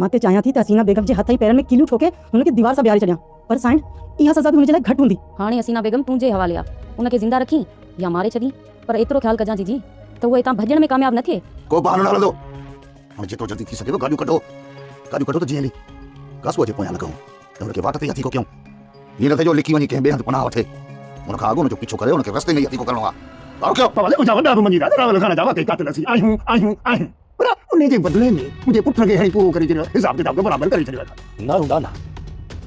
मां ते चाहियां थी त हसीना बेगम जे हथ ई पेरनि में कीलियूं ठोके हुन खे दीवार सां बिहारे छॾियां, पर साईं इहा सज़ा बि हुन जे लाइ घटि हूंदी। हाणे हसीना बेगम तुंहिंजे हवाले आहे, उनखे ज़िंदा रखी या मारे छॾी, पर एतिरो ख़्यालु कजां जी त उहो हितां भॼण में कामयाबु न थिए। को बहानो न हलंदो। हाणे जेतिरो जल्दी थी सघेव गाॾियूं कढो त जीअं हली कासुअ जे पोयां लॻूं त हुनखे वाट ते हथी को कयूं। हीअं न थे जो लिकी वञी कंहिं ॿिए हंधि पनाह वठे, हुनखां अॻु हुनजो पीछो करे हुनखे रस्ते में ई हथी को करणो आहे। भले मुंहिंजा वॾा बि मञी था रावल खान जा वाकई कातिल असीं आहियूं, पर उन जे बदिले में मुंहिंजे पुट खे हणी पूरो करे छॾियो, हिसाब किताब बराबरि करे छॾियो। न हूंदा न,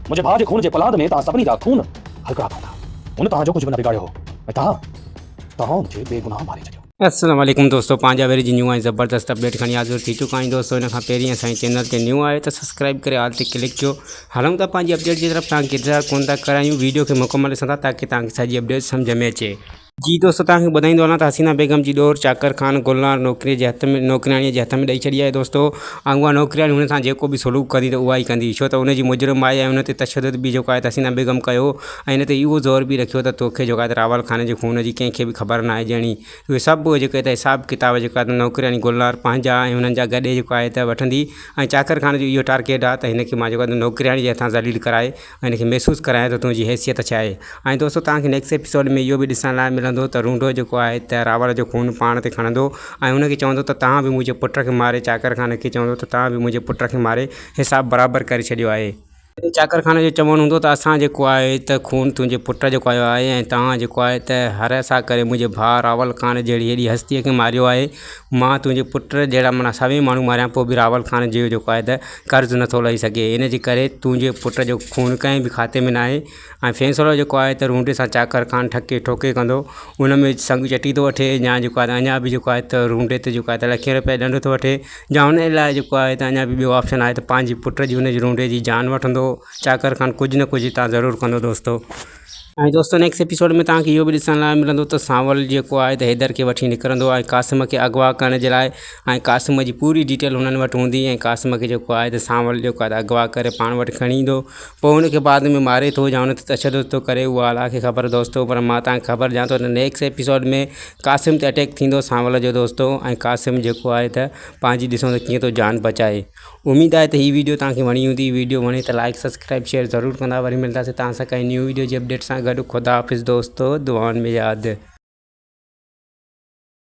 मुंहिंजे भाउ जे खून जे पलाद में तव्हां सभिनी जा खून हल्का पवंदा। हुन तव्हांजो कुझु बि न बिगाड़ियो हो ऐं तव्हां हुनखे बेगुनाह मारे छॾियो। अस्सलाम वालेकुम दोस्तों, पंहिंजा वेरी जी न्यू ऐं ज़बरदस्त अपडेट खणी हाज़िर थी चुका आहियूं दोस्तों। इन खां पहिरीं असांजे चैनल ते न्यू आहे त सब्सक्राइब करे ऑल ते क्लिक कयो। हलूं था पंहिंजी अपडेट जी तरफ़। तव्हांखे इंतज़ारु कोन था करायूं, वीडियो खे मुकमल ॾिसंदा ताकि तव्हांखे सॼी अपडेट सम्झ में अचे। जी दोस्तों, तव्हांखे ॿुधाईंदो वञा त हसीना बेगम जी ॾोर चाकर ख़ान गुलनार नौकरियाणीअ जे हथ में ॾेई छॾी आहे दोस्तों। ऐं उहा नौकरियाणी हुन सां जेको बि सलूक कंदी त उहा ई कंदी, छो त हुनजी मुजरिम आहे ऐं हुन ते तशदुद बि जेको आहे त हसीना बेगम कयो ऐं हिन ते इहो ज़ोर बि रखियो त तोखे जेको आहे त रावल खाने जे खून जी कंहिंखे बि ख़बर न आहे ॼणी। उहे सभु जेके त हिसाब किताब जेका त नौकरियाणी गुलनार पंहिंजा ऐं हुननि जा गॾे जेको आहे त वठंदी ऐं चाकर ख़ान जो इहो टारगेट आहे त हिनखे मां जेको आहे नौकरियाणी जे हथां ज़लील कराए ऐं हिनखे महसूसु कराए त तुंहिंजी हैसियत छा आहे। ऐं दोस्तों तव्हांखे नेक्स्ट एपिसोड में इहो बि ॾिसण लाइ मिलंदो त रूंडो जेको आहे त रावल जो खून पाण ते खणंदो ऐं हुनखे चवंदो त तव्हां बि मुंहिंजे पुट खे मारे, चाकर ख़ान खे चवंदो त तव्हां बि मुंहिंजे पुट खे मारे हिसाब बराबरि करे छॾियो आहे। चाकर ख़ान जो चवणु हूंदो त असां जेको आहे त खून तुंहिंजे पुट जो कयो आहे ऐं तव्हां जेको आहे त हर सां करे मुंहिंजे भाउ रावल खान जहिड़ी हेॾी हस्तीअ खे मारियो आहे। मां तुंहिंजे पुट जहिड़ा माना सभई माण्हू मारिया पोइ बि रावल खान जो जेको आहे त कर्ज़ु नथो लही सघे। इन जे करे तुंहिंजे पुट जो खून कंहिं बि खाते में न आहे ऐं फ़ैसिलो जेको आहे त रूंडे सां चाकर ख़ान ठके ठोके कंदो, उन में संग चटी थो वठे या जेको आहे त अञा बि जेको आहे त रूंडे ते जेको आहे त लखे रुपए ॾंड थो वठे, या हुन लाइ जेको आहे त अञा बि ॿियो ऑप्शन आहे त पंहिंजे पुट जी हुनजी रूंडे जी जान वठंदो। चाकर ख़ान कुझु न कुझु तव्हां ज़रूरु कंदो दोस्तों। ऐं दोस्तों नेक्स्ट एपिसोड में तव्हांखे इहो बि ॾिसण लाइ मिलंदो त सांवल जेको आहे त हैदर खे वठी निकिरंदो ऐं क़ासिम खे अगवा करण जे लाइ, ऐं क़ासिम जी पूरी डिटेल हुननि वटि हूंदी ऐं क़ासिम खे जेको आहे त सांवल जेको आहे त अगवा करे पाण वटि खणी ईंदो, पोइ हुनखे बाद में मारे थो या हुन ते तशदुद थो करे, उहा अलाह खे ख़बर दोस्तों। पर मां तव्हांखे ख़बर ॾियां थो त नेक्स्ट एपिसोड में क़ासिम ते अटैक थींदो सांवल जो दोस्तों, ऐं क़ासिम जेको आहे त पंहिंजी ॾिसूं त कीअं थो जान बचाए। उमेद आहे त हीअ वीडियो तव्हांखे वणी हूंदी। वीडियो वणे त लाइक सब्सक्राइब शेयर ज़रूरु कंदा। वरी मिलंदासीं तव्हां सां काई न्यू वीडियो जे अपडेट सां गॾु। ख़ुदा हाफ़िज़ दोस्तों, दुआउनि में यादि।